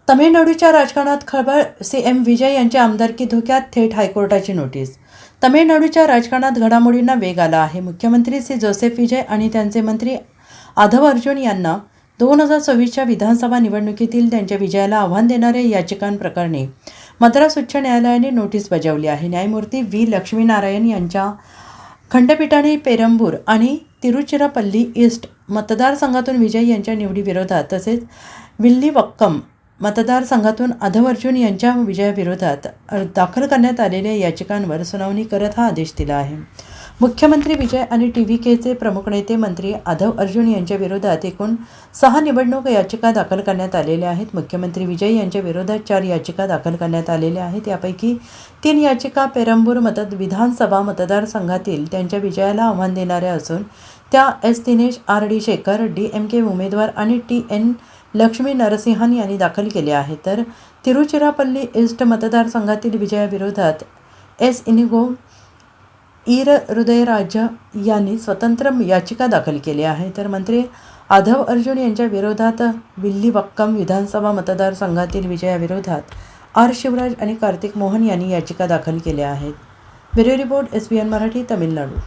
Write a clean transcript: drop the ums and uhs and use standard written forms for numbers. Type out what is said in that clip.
तमिळनाडूच्या राजकारणात खळबळ, सीएम विजय यांच्या आमदारकी धोक्यात, थेट हायकोर्टाची नोटीस. तमिळनाडूच्या राजकारणात घडामोडींना वेग आला आहे. मुख्यमंत्री श्री जोसेफ विजय आणि त्यांचे मंत्री आधव अर्जुन यांना 2024च्या विधानसभा निवडणुकीतील त्यांच्या विजयाला आव्हान देणाऱ्या याचिकांप्रकरणी मद्रास उच्च न्यायालयाने नोटीस बजावली आहे. न्यायमूर्ती व्ही. लक्ष्मीनारायण यांच्या खंडपीठाने पेरंबूर आणि तिरुचिरापल्ली ईस्ट मतदारसंघातून विजय यांच्या निवडीविरोधात तसेच विल्लीवक्कम मतदारसंघातून आधव अर्जुन यांच्या विजयाविरोधात दाखल करण्यात आलेल्या याचिकांवर सुनावणी करत हा आदेश दिला आहे. मुख्यमंत्री विजय आणि TVKचे प्रमुख नेते मंत्री आधव अर्जुन यांच्या विरोधात एकूण 6 निवडणूक याचिका दाखल करण्यात आलेल्या आहेत. मुख्यमंत्री विजय यांच्या विरोधात 4 याचिका दाखल करण्यात आलेल्या आहेत. यापैकी 3 याचिका पेरंबूर विधानसभा मतदारसंघातील त्यांच्या विजयाला आव्हान देणाऱ्या असून त्या दिनेश RD शेखर, DMK उमेदवार आणि TN लक्ष्मी नरसिंहन यांनी दाखल केल्या आहेत. तर तिरुचिरापल्ली ईस्ट मतदारसंघातील विजयाविरोधात इनिगो हृदयराज यांनी स्वतंत्र याचिका दाखल केली आहे. तर मंत्री आधव अर्जुन यांच्या विरोधात विल्लीवक्कम विधानसभा मतदारसंघातील विजयाविरोधात शिवराज आणि कार्तिक मोहन यांनी याचिका दाखल केल्या आहेत. Bureau report SBN Marathi, Tamil Nadu.